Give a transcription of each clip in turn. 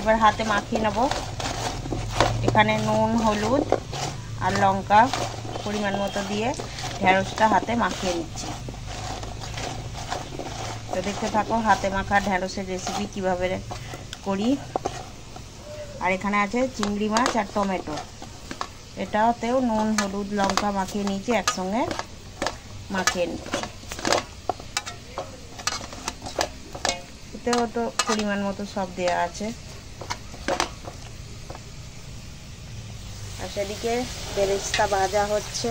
এবার হাতে মাখিয়ে নেব। এখানে নুন, হলুদ আর লঙ্কা পরিমাণ মতো দিয়ে ঢ্যাঁড়সটা হাতে মাখিয়ে নিচ্ছি। তো দেখতে থাকো হাতে মাখা ঢ্যাঁড়সের রেসিপি কিভাবে করি। আর এখানে আছে চিংড়ি মাছ আর টমেটো, এটাতেও নুন, হলুদ, লঙ্কা মাখিয়ে নিয়েছি, একসঙ্গে মাখিয়ে নিচ্ছি। এতেও তো পরিমাণ মতো সব দেওয়া আছে। আর সেদিকে বেরেস্তা ভাজা হচ্ছে,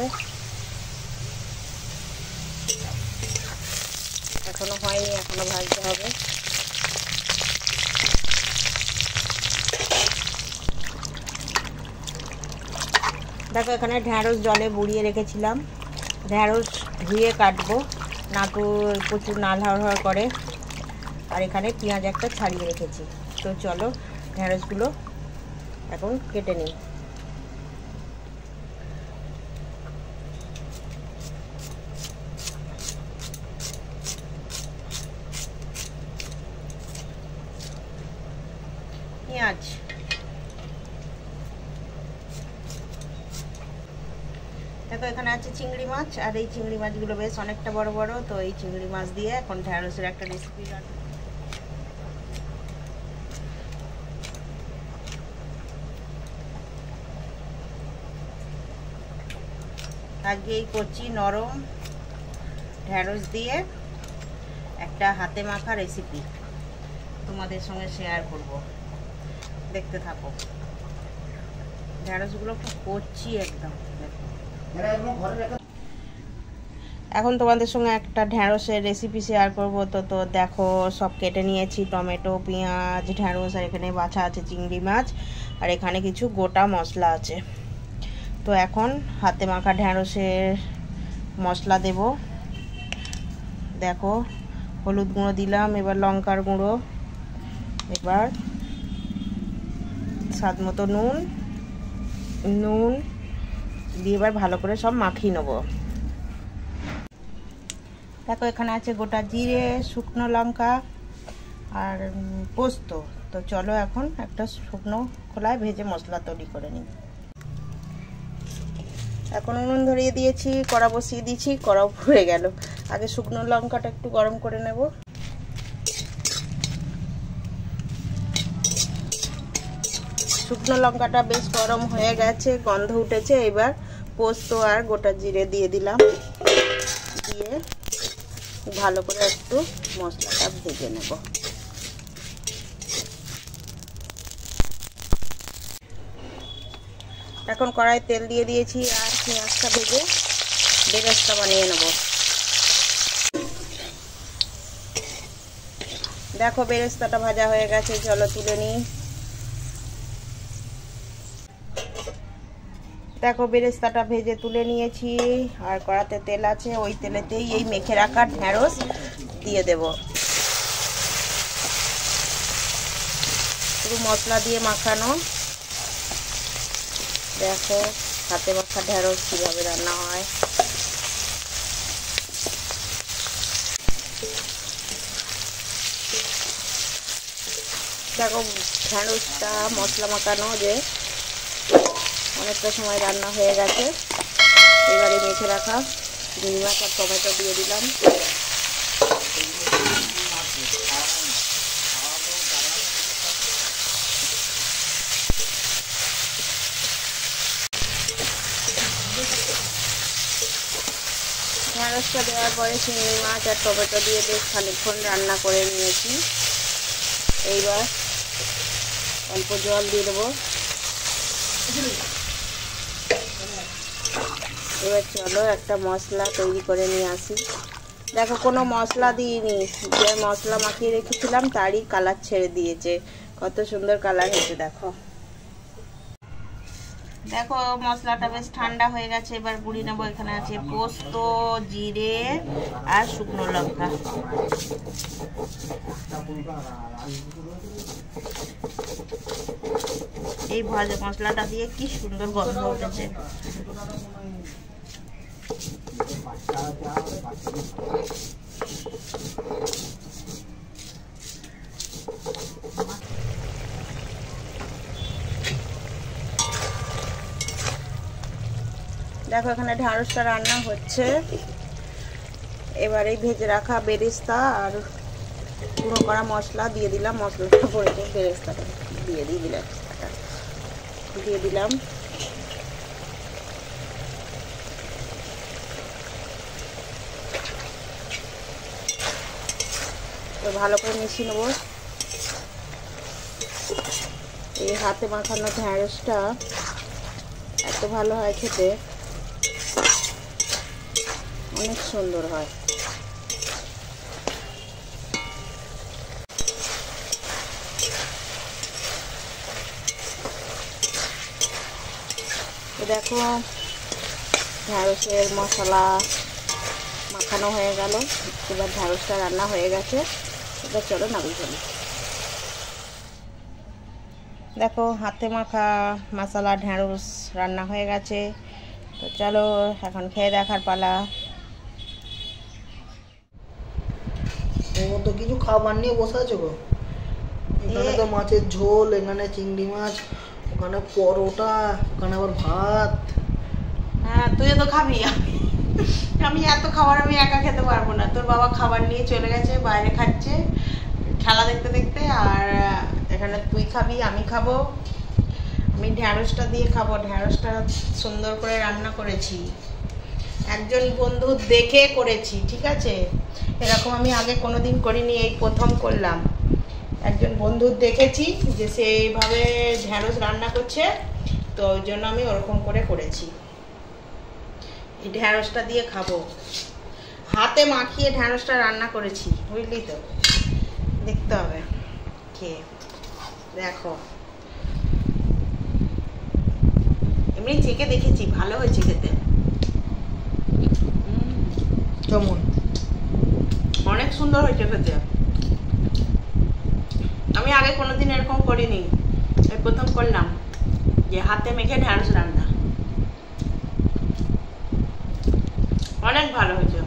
এখনো হয়নি, এখনো ভাজতে হবে। দেখো এখানে ঢ্যাঁড়স জলে বুড়িয়ে রেখেছিলাম, ঢ্যাঁড়স ধুয়ে কাটবো, না তো প্রচুর নাল হওয়ার করে। আর এখানে পেঁয়াজ একটা ছাড়িয়ে রেখেছি। তো চলো ঢ্যাঁড়সগুলো এখন কেটে নিই। পেঁয়াজ, দেখো এখানে আছে চিংড়ি মাছ, আর এই চিংড়ি মাছগুলো বেশ অনেকটা বড় বড়। তো এই চিংড়ি মাছ দিয়ে এখন ঢ্যাঁড়সের একটা রেসিপি রান্না। আজকে এই কচি নরম ঢ্যাঁড়স দিয়ে একটা হাতে মাখা রেসিপি তোমাদের সঙ্গে শেয়ার করব, দেখতে থাকো। ঢ্যাঁড়সগুলো খুব কচি একদম। এখন তোমাদের সঙ্গে একটা ঢ্যাঁড়সের রেসিপি শেয়ার করবো। তো দেখো সব কেটে নিয়েছি, টমেটো, পেঁয়াজ, ঢ্যাঁড়স, আর এখানে বাছা আছে চিংড়ি মাছ, আর এখানে কিছু গোটা মশলা আছে। তো এখন হাতে মাখা ঢ্যাঁড়সের মশলা দেব। দেখো হলুদ গুঁড়ো দিলাম, এবার লঙ্কার গুঁড়ো, এবার স্বাদ মতো নুন দিয়ে এবার ভালো করে সব মাখিয়ে নেব। দেখো এখানে আছে গোটা জিরে, শুকনো লঙ্কা আর পোস্ত। তো চলো এখন একটা শুকনো খোলায় ভেজে মশলা তৈরি করে নিই। এখন উনুন ধরিয়ে দিয়েছি, কড়া বসিয়ে দিয়েছি, কড়াও পুড়ে গেল। আগে শুকনো লঙ্কাটা একটু গরম করে নেব। শুকনো লঙ্কাটা বেশ গরম হয়ে গেছে, গন্ধ উঠেছে। এবার পোস্ত আর গোটা জিরে দিয়ে দিলাম, দিয়ে ভালো করে একটু মশলাটা ভেজে নেব। এখন কড়াই তেল দিয়ে দিয়েছি, আর পেঁয়াজটা ভেজে বেরেস্তা বানিয়ে নেব। দেখো বেরেস্তাটা ভাজা হয়ে গেছে, চলো তুলে নিই। দেখো বেরেস্তাটা ভেজে তুলে নিয়েছি, আর কড়াতে তেল আছে, ওই তেলেতেই এই মেখে রাখা ঢ্যাঁড়স দিয়ে দেব। পুরো মশলা দিয়ে মাখানো। দেখো হাতে মাখা ঢ্যাঁড়স কিভাবে রান্না হয়। দেখো ঢ্যাঁড়সটা মশলা মাখানো যে অনেকটা সময় রান্না হয়ে গেছে। এবারে মেখে রাখা চিংড়ি মাছ আর টমেটো দিয়ে দিলাম। ঢ্যাঁড়সটা দেওয়ার পরে চিংড়ি মাছ আর টমেটো দিয়ে বেশ খানিকক্ষণ রান্না করে নিয়েছি। এইবার অল্প জল দিয়ে দেবো। এবার চলো একটা মশলা তৈরি করে নিয়ে আসি। দেখো কোনো মশলা দিইনি, যে মশলা মাখিয়ে রেখেছিলাম তারই কালার ছেড়ে দিয়েছে, কত সুন্দর কালার হয়েছে। দেখো দেখো মশলাটা বেশ ঠান্ডা হয়ে গেছে, এবার গুঁড়ি নেবো। এখানে আছে পোস্ত, জিরে আর শুকনো লঙ্কা। এই ভাজা মশলাটা দিয়ে কি সুন্দর গন্ধ উঠেছে। দেখো এখানে ঢ্যাঁড়সটা রান্না হচ্ছে। এবারে ভেজে রাখা বেরেস্তা আর গুঁড়ো করা মশলা দিয়ে দিলাম। মশলাটা পরে বেরেস্তাটা দিয়ে দিলাম। তো ভালো করে মিশিয়ে নেবো। এই হাতে মাখানো ঢ্যাঁড়সটা এত ভালো হয় খেতে, অনেক সুন্দর হয়। দেখো ঢ্যাঁড়সের মশলা মাখানো হয়ে গেল। এবার ঢ্যাঁড়সটা রান্না হয়ে গেছে। এবার চলো নামিয়ে ফেলি। দেখো হাতে মাখা মশলা ঢ্যাঁড়স রান্না হয়ে গেছে। তো চলো এখন খেয়ে দেখার পালা। তো কিছু খাবার নিয়ে বসে আছো গো? এখানে তো মাছের ঝোল, এখানে চিংড়ি মাছ, ওখানে পরোটা, ওখানে আবার ভাত। হ্যাঁ তুই তো খাবি, আমি এত খাবার আমি একা খেতে পারবো না। তোর বাবা খাবার নিয়ে চলে গেছে, বাইরে খাচ্ছে খেলা দেখতে দেখতে। আর এখানে তুই খাবি, আমি খাবো। আমি ঢ্যাঁড়সটা দিয়ে খাবো। ঢ্যাঁড়সটা সুন্দর করে রান্না করেছি, একজন বন্ধু দেখে করেছি, ঠিক আছে? এরকম আমি আগে কোনোদিন করিনি, এই প্রথম করলাম। একজন বন্ধু দেখেছি যে সে এইভাবে ঢ্যাঁড়স রান্না করছে, তো ওই জন্য আমি ওরকম করে করেছি। এই ঢ্যাঁড়সটা দিয়ে খাবো, হাতে মাখিয়ে ঢ্যাঁড়সটা রান্না করেছি, বুঝলি তো? দেখতে হবে খেয়ে। দেখো এমনি চেকে দেখেছি, ভালো হয়েছে খেতে। কেমন? অনেক সুন্দর হয়েছে খেতে। আমি আগে কোনোদিন এরকম করিনি, এই প্রথম করলাম যে হাতে মেখে ঢ্যাঁড়স রান্না। অনেক ভালো হয়েছে।